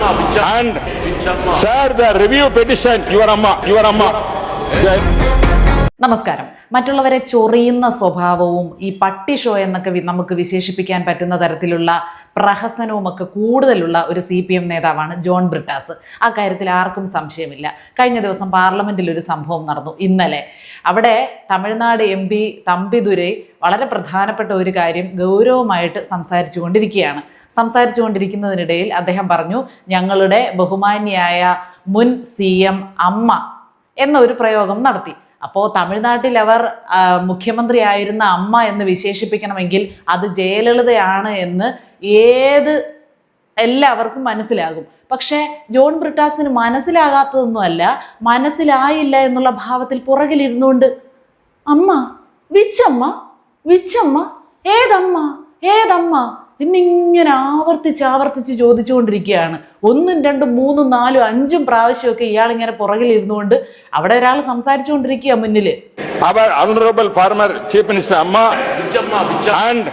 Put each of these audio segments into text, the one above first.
And sir, the review petition, your amma. നമസ്കാരം. മറ്റുള്ളവരെ ചൊറിയുന്ന സ്വഭാവവും ഈ പട്ടി ഷോ എന്നൊക്കെ നമുക്ക് വിശേഷിപ്പിക്കാൻ പറ്റുന്ന തരത്തിലുള്ള പ്രഹസനവുമൊക്കെ കൂടുതലുള്ള ഒരു CPM നേതാവാണ് ജോൺ ബ്രിട്ടാസ്. ആ കാര്യത്തിൽ ആർക്കും സംശയമില്ല. കഴിഞ്ഞ ദിവസം പാർലമെന്റിൽ ഒരു സംഭവം നടന്നു. ഇന്നലെ അവിടെ തമിഴ്നാട് MP തമ്പിദുരൈ വളരെ പ്രധാനപ്പെട്ട ഒരു കാര്യം ഗൗരവമായിട്ട് സംസാരിച്ചുകൊണ്ടിരിക്കുന്നതിനിടയിൽ അദ്ദേഹം പറഞ്ഞു, ഞങ്ങളുടെ ബഹുമാന്യായ മുൻ CM അമ്മ എന്ന ഒരു പ്രയോഗം നടത്തി. അപ്പോൾ തമിഴ്നാട്ടിൽ അവർ മുഖ്യമന്ത്രിയായിരുന്ന അമ്മ എന്ന് വിശേഷിപ്പിക്കണമെങ്കിൽ അത് ജയലളിതയാണ് എന്ന് എല്ലാവർക്കും മനസ്സിലാകും. പക്ഷേ ജോൺ ബ്രിട്ടാസിന് മനസ്സിലാകാത്തതൊന്നുമല്ല, മനസ്സിലായില്ല എന്നുള്ള ഭാവത്തിൽ പുറകിലിരുന്നുകൊണ്ട് അമ്മ വിച്ചമ്മ ഏതമ്മ എന്നിങ്ങനെ ആവർത്തിച്ച് ചോദിച്ചുകൊണ്ടിരിക്കുകയാണ്. 1, 2, 3, 4, 5 പ്രാവശ്യമൊക്കെ ഇയാളിങ്ങനെ പുറകിലിരുന്നുകൊണ്ട് അവിടെ ഒരാൾ സംസാരിച്ചുകൊണ്ടിരിക്കുക മുന്നില്. Our honorable former chief minister amma and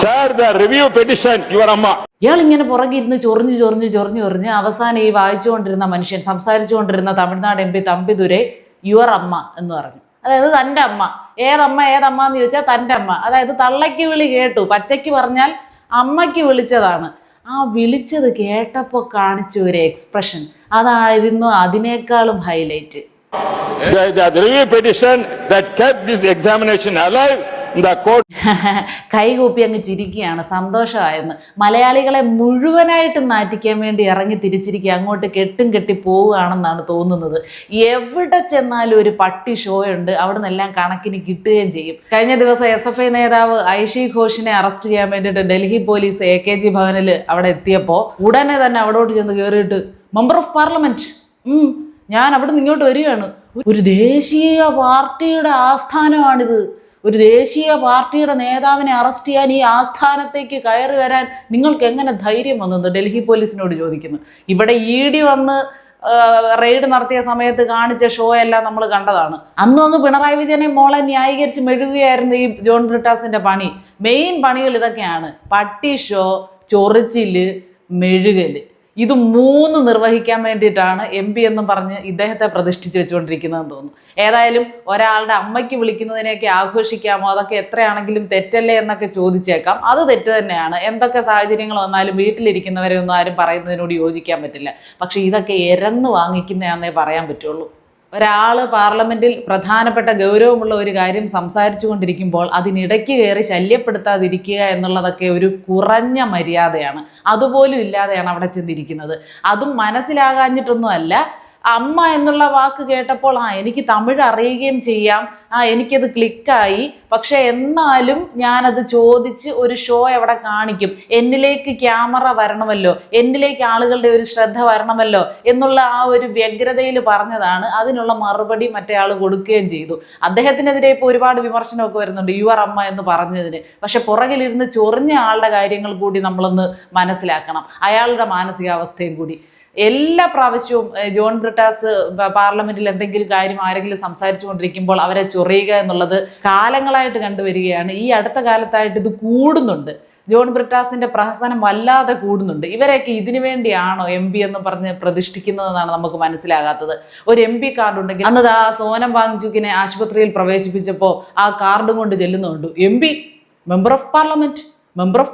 sir, the review petition, your amma. ഇയാൾ ഇങ്ങനെ പുറകിരുന്ന് ചൊറിഞ്ഞ് അവസാനം ഈ വായിച്ചുകൊണ്ടിരുന്ന മനുഷ്യൻ, സംസാരിച്ചുകൊണ്ടിരുന്ന തമിഴ്നാട് MP തമ്പിദുരൈ യുവർ അമ്മ എന്ന് പറഞ്ഞു. അതായത് തൻ്റെ അമ്മ. ഏതമ്മ എന്ന് ചോദിച്ചാൽ തൻ്റെ അമ്മ. അതായത് തള്ളയ്ക്ക് വിളി കേട്ടു, പച്ചയ്ക്ക് പറഞ്ഞാൽ അമ്മയ്ക്ക് വിളിച്ചതാണ്. ആ വിളിച്ചത് കേട്ടപ്പോൾ കാണിച്ച ഒരു എക്സ്പ്രഷൻ അതായിരുന്നു അതിനേക്കാളും highlight. The review petition that kept this examination alive in the court. കൈകൂപ്പി അങ്ങ് ചിരിക്കുകയാണ്, സന്തോഷമായെന്ന്. മലയാളികളെ മുഴുവനായിട്ട് നാറ്റിക്കാൻ വേണ്ടി ഇറങ്ങി തിരിച്ചിരിക്കുക, അങ്ങോട്ട് കെട്ടി പോവുകയാണെന്നാണ് തോന്നുന്നത്. എവിടെ ചെന്നാലും ഒരു പട്ടി ഷോ ഉണ്ട്, അവിടെ നിന്നെല്ലാം കണക്കിന് കിട്ടുകയും ചെയ്യും. കഴിഞ്ഞ ദിവസം SFI നേതാവ് ഐഷി ഘോഷിനെ അറസ്റ്റ് ചെയ്യാൻ വേണ്ടിയിട്ട് ഡൽഹി പോലീസ് AKG ഭവനിൽ അവിടെ എത്തിയപ്പോൾ ഉടനെ തന്നെ അവിടോട്ട് ചെന്ന് കയറിയിട്ട് മെമ്പർ ഓഫ് പാർലമെന്റ്, ഞാൻ അവിടെ നിന്ന് ഇങ്ങോട്ട് വരികയാണ്. ഒരു ദേശീയ പാർട്ടിയുടെ ആസ്ഥാനമാണിത്. ഒരു ദേശീയ പാർട്ടിയുടെ നേതാവിനെ അറസ്റ്റ് ചെയ്യാൻ ഈ ആസ്ഥാനത്തേക്ക് കയറി വരാൻ നിങ്ങൾക്ക് എങ്ങനെ ധൈര്യം വന്നത്? ഡൽഹി പോലീസിനോട് ചോദിക്കുന്നു. ഇവിടെ ED വന്ന് റെയ്ഡ് നടത്തിയ സമയത്ത് കാണിച്ച ഷോ എല്ലാം നമ്മൾ കണ്ടതാണ്. അന്ന് പിണറായി വിജയനെ മോളെ ന്യായീകരിച്ച് മെഴുകുകയായിരുന്നു ഈ ജോൺ ബ്രിട്ടാസിന്റെ പണി. മെയിൻ പണികൾ ഇതൊക്കെയാണ്: പട്ടി ഷോ, ചൊറിച്ചില്, മെഴുകല്. ഇത് 3 നിർവഹിക്കാൻ വേണ്ടിയിട്ടാണ് MP എന്നും പറഞ്ഞ് ഇദ്ദേഹത്തെ പ്രതിഷ്ഠിച്ച് വെച്ചുകൊണ്ടിരിക്കുന്നതെന്ന് തോന്നുന്നു. ഏതായാലും ഒരാളുടെ അമ്മയ്ക്ക് വിളിക്കുന്നതിനെയൊക്കെ ആഘോഷിക്കാമോ? അതൊക്കെ എത്രയാണെങ്കിലും തെറ്റല്ലേ എന്നൊക്കെ ചോദിച്ചേക്കാം. അത് തെറ്റ് തന്നെയാണ്. എന്തൊക്കെ സാഹചര്യങ്ങൾ വന്നാലും വീട്ടിലിരിക്കുന്നവരെ ഒന്നും ആരും പറയുന്നതിനോട് യോജിക്കാൻ പറ്റില്ല. പക്ഷെ ഇതൊക്കെ എരന്ന് വാങ്ങിക്കുന്നതാണെന്നേ പറയാൻ പറ്റുള്ളൂ. ഒരാൾ പാർലമെന്റിൽ പ്രധാനപ്പെട്ട ഗൗരവമുള്ള ഒരു കാര്യം സംസാരിച്ചു കൊണ്ടിരിക്കുമ്പോൾ അതിനിടയ്ക്ക് കയറി ശല്യപ്പെടുത്താതിരിക്കുക എന്നുള്ളതൊക്കെ ഒരു കുറഞ്ഞ മര്യാദയാണ്. അതുപോലും ഇല്ലാതെയാണ് അവിടെ ചെന്നിരിക്കുന്നത്. അതും മനസ്സിലാകാഞ്ഞിട്ടൊന്നുമല്ല. അമ്മ എന്നുള്ള വാക്ക് കേട്ടപ്പോൾ എനിക്ക് തമിഴ് അറിയുകയും ചെയ്യാം, എനിക്കത് ക്ലിക്കായി. പക്ഷെ എന്നാലും ഞാനത് ചോദിച്ച് ഒരു ഷോ എവിടെ കാണിക്കും, എന്നിലേക്ക് ക്യാമറ വരണമല്ലോ, എന്നിലേക്ക് ആളുകളുടെ ഒരു ശ്രദ്ധ വരണമല്ലോ എന്നുള്ള ആ ഒരു വ്യഗ്രതയിൽ പറഞ്ഞതാണ്. അതിനുള്ള മറുപടി മറ്റേ ആൾ കൊടുക്കുകയും ചെയ്തു. അദ്ദേഹത്തിനെതിരെ ഇപ്പോൾ ഒരുപാട് വിമർശനമൊക്കെ വരുന്നുണ്ട് യുവർ അമ്മ എന്ന് പറഞ്ഞതിന്. പക്ഷെ പുറകിലിരുന്ന് ചൊറിഞ്ഞ ആളുടെ കാര്യങ്ങൾ കൂടി നമ്മളൊന്ന് മനസ്സിലാക്കണം, അയാളുടെ മാനസികാവസ്ഥയും കൂടി. എല്ലാ പ്രാവശ്യവും ജോൺ ബ്രിട്ടാസ് പാർലമെന്റിൽ എന്തെങ്കിലും കാര്യം ആരെങ്കിലും സംസാരിച്ചു കൊണ്ടിരിക്കുമ്പോൾ അവരെ ചൊറിയുക എന്നുള്ളത് കാലങ്ങളായിട്ട് കണ്ടുവരികയാണ്. ഈ അടുത്ത കാലത്തായിട്ട് ഇത് കൂടുന്നുണ്ട്. ജോൺ ബ്രിട്ടാസിന്റെ പ്രഹസനം വല്ലാതെ കൂടുന്നുണ്ട്. ഇവരെയൊക്കെ ഇതിനു വേണ്ടിയാണോ MP എന്ന് പറഞ്ഞ് പ്രതിഷ്ഠിക്കുന്നതെന്നാണ് നമുക്ക് മനസ്സിലാകാത്തത്. ഒരു MP കാർഡ് ഉണ്ടെങ്കിൽ അന്നത് ആ സോനം വാങ്ചുക്കിനെ ആശുപത്രിയിൽ പ്രവേശിപ്പിച്ചപ്പോൾ ആ കാർഡും കൊണ്ട് ചെല്ലുന്നുണ്ട്, MP മെമ്പർ ഓഫ്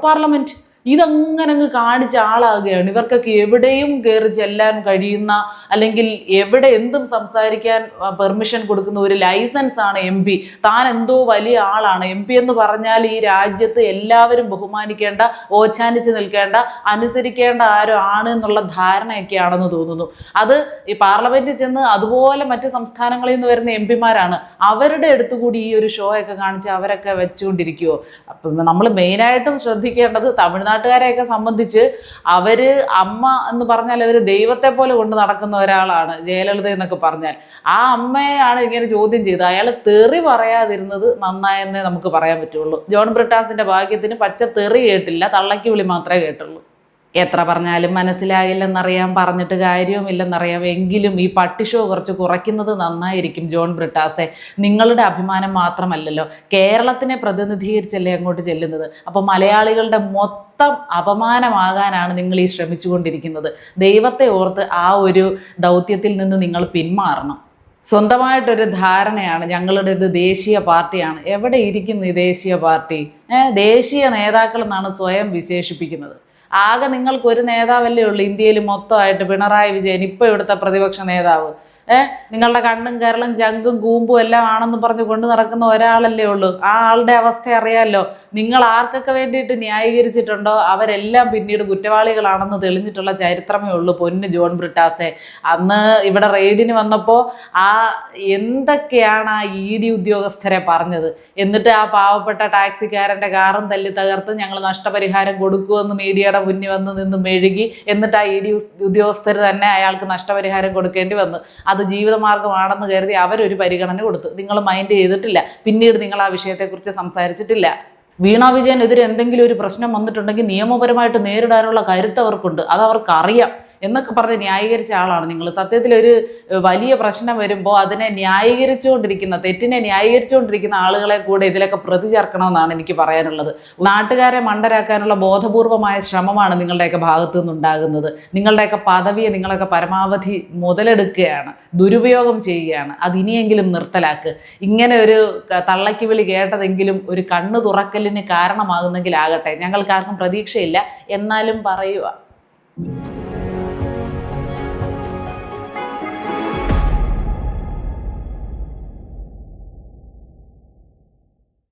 പാർലമെന്റ്. ഇതങ്ങനെ അങ്ങ് കാണിച്ച ആളാകുകയാണ്. ഇവർക്കൊക്കെ എവിടെയും കയറി ചെല്ലാൻ കഴിയുന്ന, അല്ലെങ്കിൽ എവിടെ എന്തും സംസാരിക്കാൻ പെർമിഷൻ കൊടുക്കുന്ന ഒരു ലൈസൻസ് ആണ് MP. താൻ എന്തോ വലിയ ആളാണ്. MP എന്ന് പറഞ്ഞാൽ ഈ രാജ്യത്ത് എല്ലാവരും ബഹുമാനിക്കേണ്ട, ഓച്ചാനിച്ച് നിൽക്കേണ്ട, അനുസരിക്കേണ്ട ആരോ ആണ് എന്നുള്ള ധാരണയൊക്കെയാണെന്ന് തോന്നുന്നു. അത് ഈ പാർലമെന്റിൽ ചെന്ന് അതുപോലെ മറ്റ് സംസ്ഥാനങ്ങളിൽ നിന്ന് വരുന്ന MP-മാരാണ്. അവരുടെ അടുത്തുകൂടി ഈ ഒരു ഷോ ഒക്കെ കാണിച്ച് അവരൊക്കെ വെച്ചുകൊണ്ടിരിക്കുമോ? അപ്പം നമ്മൾ മെയിനായിട്ടും ശ്രദ്ധിക്കേണ്ടത് തമിഴ്നാട്ടുകാരെയൊക്കെ സംബന്ധിച്ച് അവര് അമ്മ എന്ന് പറഞ്ഞാൽ അവർ ദൈവത്തെ പോലെ കൊണ്ട് നടക്കുന്ന ഒരാളാണ് ജയലളിത എന്നൊക്കെ പറഞ്ഞാൽ. ആ അമ്മയാണ് ഇങ്ങനെ ചോദ്യം ചെയ്തത്. അയാൾ തെറി പറയാതിരുന്നത് നന്നായെന്നേ നമുക്ക് പറയാൻ പറ്റുള്ളൂ. ജോൺ ബ്രിട്ടാസിന്റെ ഭാഗ്യത്തിന് പച്ച തെറി കേട്ടില്ല, തള്ളയ്ക്ക് വിളി മാത്രമേ കേട്ടുള്ളൂ. എത്ര പറഞ്ഞാലും മനസ്സിലാകില്ലെന്നറിയാം, പറഞ്ഞിട്ട് കാര്യവുമില്ലെന്നറിയാം. എങ്കിലും ഈ പട്ടി ഷോ കുറച്ച് കുറയ്ക്കുന്നത് നന്നായിരിക്കും ജോൺ ബ്രിട്ടാസെ. നിങ്ങളുടെ അഭിമാനം മാത്രമല്ലല്ലോ, കേരളത്തിനെ പ്രതിനിധീകരിച്ചല്ലേ അങ്ങോട്ട് ചെല്ലുന്നത്. അപ്പോൾ മലയാളികളുടെ മൊത്തം അപമാനമാകാനാണ് നിങ്ങൾ ഈ ശ്രമിച്ചുകൊണ്ടിരിക്കുന്നത്. ദൈവത്തെ ഓർത്ത് ആ ഒരു ദൗത്യത്തിൽ നിന്ന് നിങ്ങൾ പിന്മാറണം. സ്വന്തമായിട്ടൊരു ധാരണയാണ് ഞങ്ങളുടേത് ദേശീയ പാർട്ടിയാണ്. എവിടെ ഇരിക്കുന്നു ഈ ദേശീയ പാർട്ടി? ദേശീയ നേതാക്കൾ എന്നാണ് സ്വയം വിശേഷിപ്പിക്കുന്നത്. ആകെ നിങ്ങൾക്ക് ഒരു നേതാവല്ലേ ഉള്ളൂ ഇന്ത്യയിൽ മൊത്തമായിട്ട്, പിണറായി വിജയൻ, ഇപ്പോൾ ഇവിടുത്തെ പ്രതിപക്ഷ നേതാവ്. നിങ്ങളുടെ കണ്ണും കരളും ചങ്കും കൂമ്പും എല്ലാം ആണെന്ന് പറഞ്ഞ് കൊണ്ടു നടക്കുന്ന ഒരാളല്ലേ ഉള്ളൂ. ആ ആളുടെ അവസ്ഥ അറിയാമല്ലോ. നിങ്ങൾ ആർക്കൊക്കെ വേണ്ടിയിട്ട് ന്യായീകരിച്ചിട്ടുണ്ടോ അവരെല്ലാം പിന്നീട് കുറ്റവാളികളാണെന്ന് തെളിഞ്ഞിട്ടുള്ള ചരിത്രമേ ഉള്ളൂ പൊന്ന് ജോൺ ബ്രിട്ടാസെ. അന്ന് ഇവിടെ റെയ്ഡിന് വന്നപ്പോൾ എന്തൊക്കെയാണ് ആ ED ഉദ്യോഗസ്ഥരെ പറഞ്ഞത്. എന്നിട്ട് ആ പാവപ്പെട്ട ടാക്സിക്കാരൻ്റെ കാറും തല്ലി തകർത്ത് ഞങ്ങൾ നഷ്ടപരിഹാരം കൊടുക്കുമെന്ന് മീഡിയയുടെ മുന്നിൽ വന്ന് നിന്ന് മെഴുകി. എന്നിട്ട് ആ ED ഉദ്യോഗസ്ഥർ തന്നെ അയാൾക്ക് നഷ്ടപരിഹാരം കൊടുക്കേണ്ടി വന്നു. അത് ജീവിതമാർഗമാണെന്ന് കരുതി അവരൊരു പരിഗണന കൊടുത്തു. നിങ്ങൾ മൈൻഡ് ചെയ്തിട്ടില്ല. പിന്നീട് നിങ്ങൾ ആ വിഷയത്തെക്കുറിച്ച് സംസാരിച്ചിട്ടില്ല. വീണ വിജയനെതിരെ എന്തെങ്കിലും ഒരു പ്രശ്നം വന്നിട്ടുണ്ടെങ്കിൽ നിയമപരമായിട്ട് നേരിടാനുള്ള കരുത്ത് അവർക്കുണ്ട്, അതവർക്കറിയാം എന്നൊക്കെ പറഞ്ഞ് ന്യായീകരിച്ച ആളാണ് നിങ്ങൾ. സത്യത്തിൽ ഒരു വലിയ പ്രശ്നം വരുമ്പോൾ അതിനെ ന്യായീകരിച്ചുകൊണ്ടിരിക്കുന്ന, തെറ്റിനെ ന്യായീകരിച്ചുകൊണ്ടിരിക്കുന്ന ആളുകളെ കൂടെ ഇതിലൊക്കെ പ്രതി ചേർക്കണമെന്നാണ് എനിക്ക് പറയാനുള്ളത്. നാട്ടുകാരെ മണ്ടരാക്കാനുള്ള ബോധപൂർവമായ ശ്രമമാണ് നിങ്ങളുടെയൊക്കെ ഭാഗത്തു നിന്നുണ്ടാകുന്നത്. നിങ്ങളുടെയൊക്കെ പദവിയെ നിങ്ങളൊക്കെ പരമാവധി മുതലെടുക്കുകയാണ്, ദുരുപയോഗം ചെയ്യുകയാണ്. അതിനിയെങ്കിലും നിർത്തലാക്ക്. ഇങ്ങനെ ഒരു തള്ളയ്ക്ക് വിളി കേട്ടതെങ്കിലും ഒരു കണ്ണു തുറക്കലിന് കാരണമാകുന്നെങ്കിലാകട്ടെ. ഞങ്ങൾക്കാർക്കും പ്രതീക്ഷയില്ല, എന്നാലും പറയുക.